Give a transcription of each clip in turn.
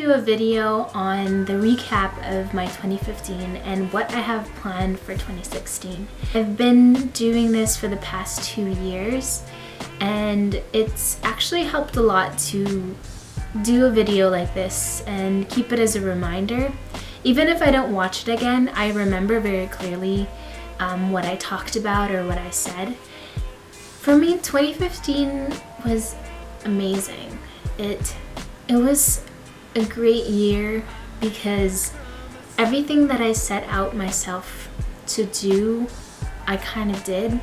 do a video on the recap of my 2015 and what I have planned for 2016. I've been doing this for the past 2 years, and it's actually helped a lot to do a video like this and keep it as a reminder. Even if I don't watch it again, I remember very clearly what I talked about or what I said. For me, 2015 was amazing. It was a great year because everything that I set out myself to do, I kind of did.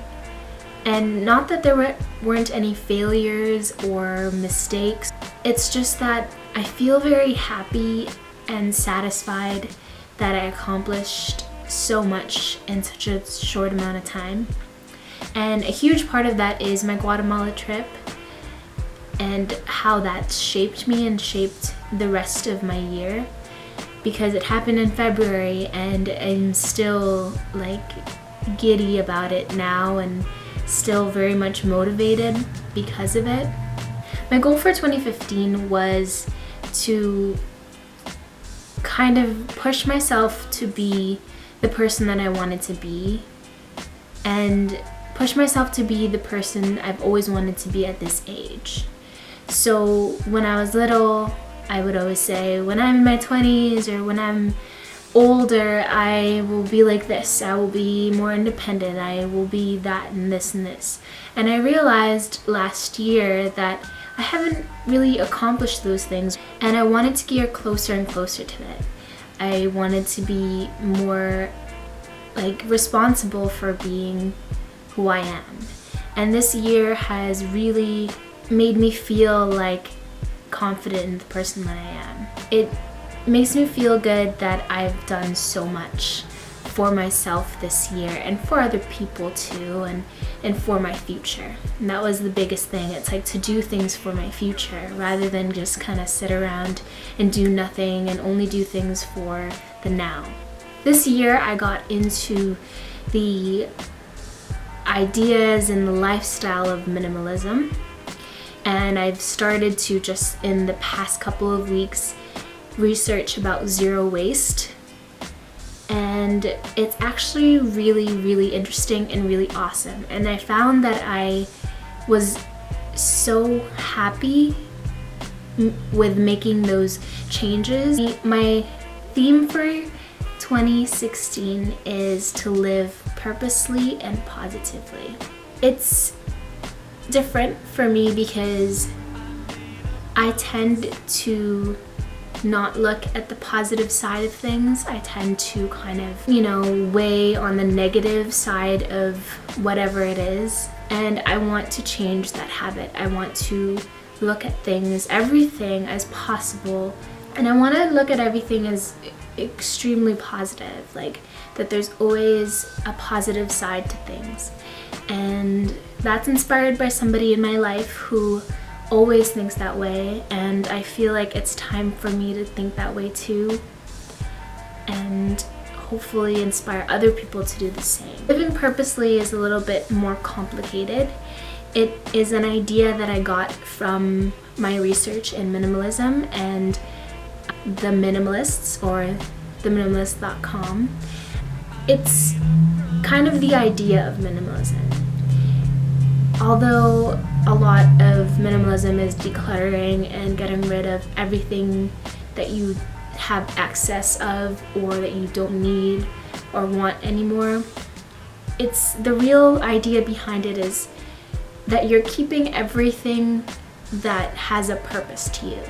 And not that there weren't any failures or mistakes. It's just that I feel very happy and satisfied that I accomplished so much in such a short amount of time. And a huge part of that is my Guatemala trip and how that shaped me and shaped the rest of my year, because it happened in February and I'm still like giddy about it now and still very much motivated because of it. My goal for 2015 was to kind of push myself to be the person that I wanted to be and push myself to be the person I've always wanted to be at this age. So when I was little, I would always say, when I'm in my 20s or when I'm older, I will be like this. I will be more independent. I will be that and this and this. And I realized last year that I haven't really accomplished those things, and I wanted to gear closer and closer to it. I wanted to be more like responsible for being who I am. And this year has really made me feel like confident in the person that I am. It makes me feel good that I've done so much for myself this year and for other people too, and for my future. And that was the biggest thing. It's like to do things for my future rather than just kind of sit around and do nothing and only do things for the now. This year I got into the ideas and the lifestyle of minimalism, and I've started to just in the past couple of weeks research about zero waste, and it's actually really interesting and really awesome. And I found that I was so happy with making those changes. My theme for 2016 is to live purposely and positively. It's different for me because I tend to not look at the positive side of things. I tend to kind of, weigh on the negative side of whatever it is. And I want to change that habit. I want to look at things, everything as possible. And I want to look at everything as extremely positive, like that there's always a positive side to things. And that's inspired by somebody in my life who always thinks that way, and I feel like it's time for me to think that way too, and hopefully inspire other people to do the same. Living purposely is a little bit more complicated. It is an idea that I got from my research in minimalism and the Minimalists, or theminimalists.com. It's kind of the idea of minimalism. Although a lot of minimalism is decluttering and getting rid of everything that you have excess of or that you don't need or want anymore, it's the real idea behind it is that you're keeping everything that has a purpose to you.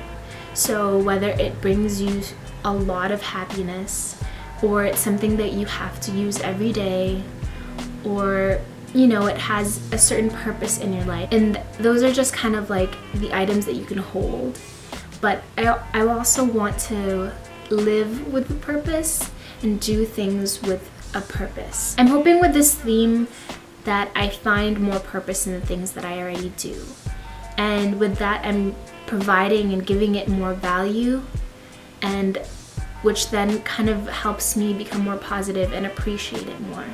So whether it brings you a lot of happiness, or it's something that you have to use every day, or it has a certain purpose in your life. And those are just kind of like the items that you can hold. But I also want to live with a purpose and do things with a purpose. I'm hoping with this theme that I find more purpose in the things that I already do. And with that, I'm providing and giving it more value, and which then kind of helps me become more positive and appreciate it more.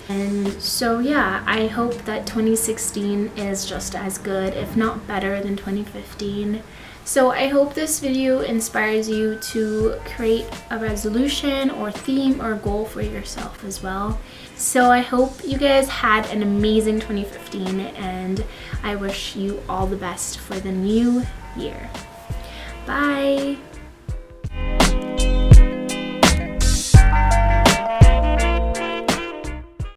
And so yeah, I hope that 2016 is just as good, if not better than 2015. So I hope this video inspires you to create a resolution or theme or goal for yourself as well. So I hope you guys had an amazing 2015, and I wish you all the best for the new year. Bye!